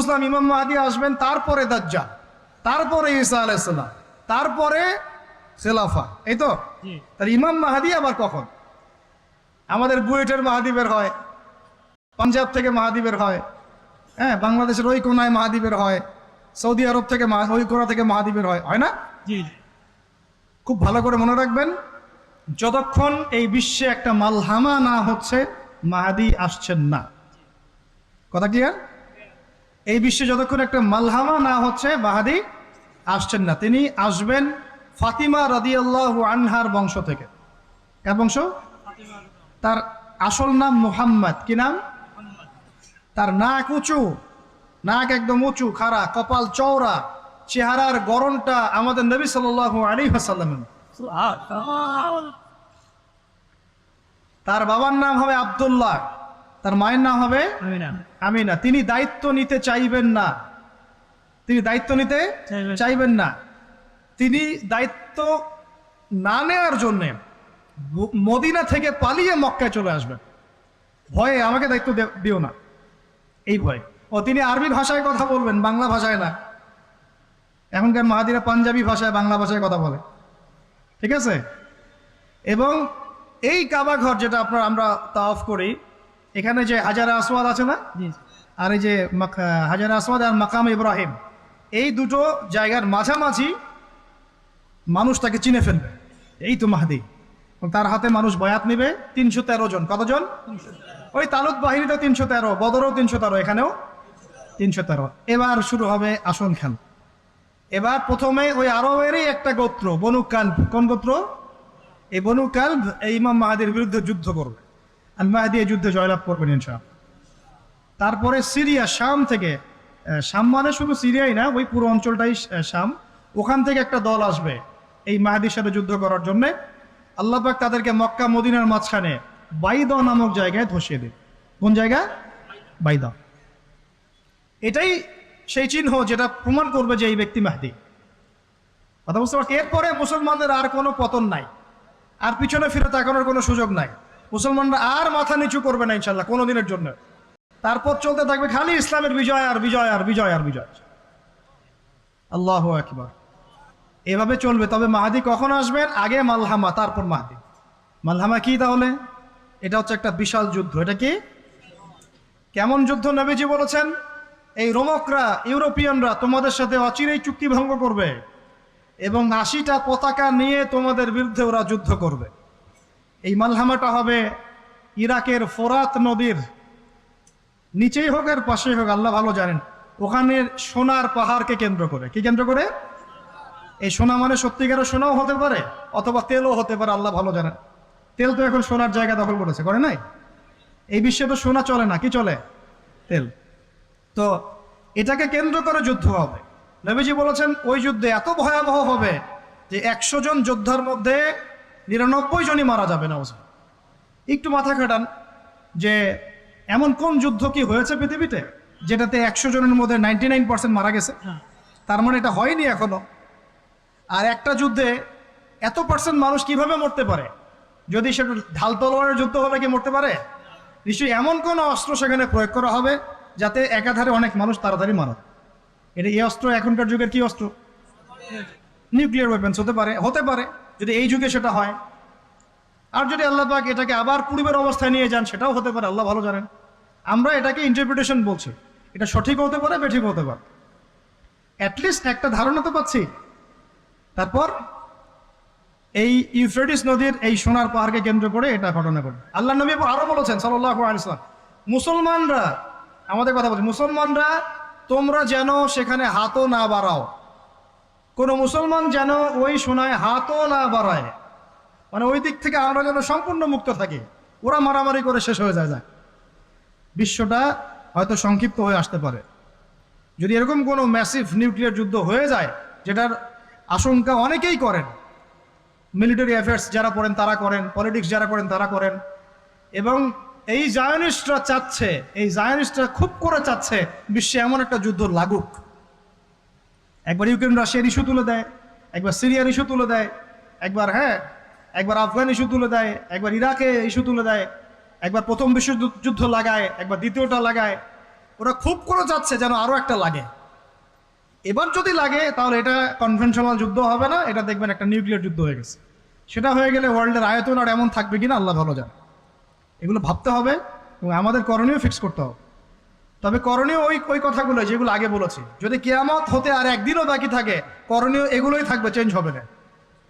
বুঝলাম ইমাম মাহদী আসবেন, তারপরে দাজ্জাল, তারপরে ঈসা আলাইহিস সালাম, তারপরে খেলাফা, এই তো। তাহলে ইমাম মাহদী আবার কখন? আমাদের বুয়েটের মাহদী বের হয়, পাঞ্জাব থেকে মাহদী বের হয়, হ্যাঁ, বাংলাদেশের ওই কোনায় মাহদী বের হয়, সৌদি আরব থেকে ওই কোনা থেকে মাহদী বের হয়, হয় না? খুব ভালো করে মনে রাখবেন, যতক্ষণ এই বিশ্বে একটা মালহামা না হচ্ছে মাহদী আসছেন না। কথা ক্লিয়ার? এই বিশ্বে যতক্ষণ একটা মালহামা না হচ্ছে মাহদী আসছেন না। তিনি আসবেন ফাতিমা রাদিয়াল্লাহু আনহার বংশ থেকে। কার বংশ? তার আসল নাম মুহাম্মদ। কি নাম? তার নাক উঁচু, নাক একদম উঁচু খাড়া, কপাল চওড়া, চেহারার গড়নটা আমাদের নবী সাল্লাল্লাহু আলাইহি ওয়াসাল্লামের। তার বাবার নাম হবে আব্দুল্লাহ, তার মায়ের নাম হবে আমিনা। তিনি দায়িত্ব নিতে চাইবেন না, তিনি দায়িত্ব নিতে চাইবেন না। তিনি দায়িত্ব না নেওয়ার জন্যে মদিনা থেকে পালিয়ে মক্কায় চলে আসবেন, ভয়ে আমাকে দায়িত্ব দিও না, এই ভয়ে। ও তিনি আরবি ভাষায় কথা বলবেন, বাংলা ভাষায় না। এখনকার মাহাদিরা পাঞ্জাবি ভাষায়, বাংলা ভাষায় কথা বলে, ঠিক আছে? এবং এই কাবা ঘর যেটা আমরা তাওয়াফ করি, এখানে যে হাজারে আসওয়াদ আছে না, আর এই যে হাজারে আসওয়াদ আর মাকাম ইব্রাহিম, এই দুটো জায়গার মাঝামাঝি মানুষ তাকে চিনে ফেলবে, এই তো মাহদী। তার হাতে মানুষ বয়াত নিবে 313 জন। কতজন? ওই তালুত বাহিনীটা 313, বদরও 313, এখানেও 313। এবার শুরু হবে আসন খেল। এবার প্রথমে ওই আরবেরই একটা গোত্র বনু কালব। কোন গোত্র? এই বনু কালব এই ইমাম মাহদীর বিরুদ্ধে যুদ্ধ করবে, আর মাহদী এই যুদ্ধে জয়লাভ করবেন ইনশাআল্লাহ। তারপরে সিরিয়া, শাম থেকে, শাম মানে শুধু সিরিয়াই না, ওই পুরো অঞ্চলটাই শাম, ওখান থেকে একটা দল আসবে এই মাহদীর সাথে যুদ্ধ করার জন্যে। আল্লাহ পাক তাদেরকে মক্কা মদিনার মাঝখানে বাইদা নামক জায়গায় ধসিয়ে দেবে। কোন জায়গা? বাইদা। এটাই সেই চিহ্ন যেটা প্রমাণ করবে যে এই ব্যক্তি মাহদী। কথা বুঝতে পারছি? এরপরে মুসলমানদের আর কোনো পতন নাই, আর পিছনে ফিরে তাকানোর কোনো সুযোগ নাই। মুসলমানরা আর মাথা নিচু করবে না ইনশাল্লাহ কোনো দিনের জন্য। তারপর চলতে থাকবে খালি ইসলামের বিজয় আর বিজয় আর বিজয় আর বিজয়। আল্লাহু আকবার। এভাবে চলবে। তবে মাহদী কখন আসবেন? আগে মালহামা, তারপর মাহদী। মালহামা কি তাহলে? এটা হচ্ছে একটা বিশাল যুদ্ধ। এটা কি? কেমন যুদ্ধ? নবীজি বলেছেন, এই রোমকরা, ইউরোপিয়ানরা তোমাদের সাথে অচিরেই চুক্তি ভঙ্গ করবে এবং 80টা পতাকা নিয়ে তোমাদের বিরুদ্ধে ওরা যুদ্ধ করবে। এই মালহামাটা হবে ইরাকের ফোরাত নদীর নিচেই হোক আর পাশেই হোক, আল্লাহ ভালো জানেন। ওখানে সোনার পাহাড়কে কেন্দ্র করে। কি কেন্দ্র করে? এই সোনা মানে সত্যিকারের সোনাও হতে পারে, অথবা তেলও হতে পারে, আল্লাহ ভালো জানেন। তেল তো এখন সোনার জায়গা দখল করেছে, করে নাই? এই বিশ্বে তো সোনা চলে না, কি চলে? তেল। তো এটাকে কেন্দ্র করে যুদ্ধ হবে। নবীজি বলেছেন ওই যুদ্ধে এত ভয়াবহ হবে যে 100 জন যোদ্ধার মধ্যে 99 জনই মারা যাবে না। একটু মাথা খাটান যে এমন কোন যুদ্ধ কি হয়েছে পৃথিবীতে যেটাতে 100 জনের মধ্যে 99% মারা গেছে? তার মানে এটা হয়নি এখনো। আর একটা যুদ্ধে এত পার্সেন্ট মানুষ কিভাবে মরতে পারে? যদি সেটা ঢাল তলোয়ারের যুদ্ধ হলে কি মরতে পারে? নিশ্চয়ই এমন কোন অস্ত্র সেখানে প্রয়োগ করা হবে যাতে একাধারে অনেক মানুষ তাড়াতাড়ি মারা। এটা এই অস্ত্র এখনকার যুগের কি অস্ত্র? নিউক্লিয়ার ওয়েপেন্স হতে পারে, হতে পারে যদি এই যুগে সেটা হয়। আর যদি আল্লাহ পাক এটাকে আবার পূর্বের অবস্থায় নিয়ে যান, সেটাও হতে পারে, আল্লাহ ভালো জানেন। আমরা এটাকে ইন্টারপ্রিটেশন বলছি, এটা সঠিক হতে পারে, বেঠিক হতে পারে, অ্যাটলিস্ট একটা ধারণা তো পাচ্ছি। তারপর এই ইউফ্রেটিস নদীর এই সোনার পাহাড়কে কেন্দ্র করে এটা ঘটনা ঘটে। আল্লাহ নবী আরো বলেছেন সাল্লাল্লাহু আলাইহি ওয়াসাল্লাম, মুসলমানরা, আমাদের কথা বলছি, মুসলমানরা তোমরা যেন সেখানে হাতও না বাড়াও। কোনো মুসলমান যেন ওই সোনায় হাতও না বাড়ায়, মানে ওই দিক থেকে আমরা যেন সম্পূর্ণ মুক্ত থাকি। ওরা মারামারি করে শেষ হয়ে যায়। বিশ্বটা হয়তো সংক্ষিপ্ত হয়ে আসতে পারে যদি এরকম কোনো ম্যাসিভ নিউক্লিয়ার যুদ্ধ হয়ে যায়, যেটার আশঙ্কা অনেকেই করেন। মিলিটারি অ্যাফেয়ার্স যারা পড়েন তারা করেন, পলিটিক্স যারা করেন তারা করেন। এবং এই জায়নিস্টরা চাচ্ছে, এই জায়নিস্টরা খুব করে চাচ্ছে বিশ্বে এমন একটা যুদ্ধ লাগুক। একবার ইউক্রেন রাশিয়ার ইস্যু তুলে দেয়, একবার সিরিয়ার ইস্যু তুলে দেয়, একবার আফগান ইস্যু তুলে দেয়, একবার ইরাকে ইস্যু তুলে দেয়, একবার প্রথম বিশ্বযুদ্ধ লাগায়, একবার দ্বিতীয়টা লাগায়। ওরা খুব করে যাচ্ছে যেন আরও একটা লাগে। এবার যদি লাগে তাহলে এটা কনভেনশনাল যুদ্ধ হবে না, এটা দেখবেন একটা নিউক্লিয়ার যুদ্ধ হয়ে গেছে। সেটা হয়ে গেলে ওয়ার্ল্ডের আয়তন আর এমন থাকবে কিনা আল্লাহ ভালো জানে। এগুলো ভাবতে হবে এবং আমাদের করণীয় ফিক্স করতে হবে। তবে করণীয় ওই কথাগুলো যেগুলো আগে বলেছি, যদি কিয়ামত হতে আর একদিনও বাকি থাকে, করণীয় এগুলোই থাকবে, চেঞ্জ হবে না।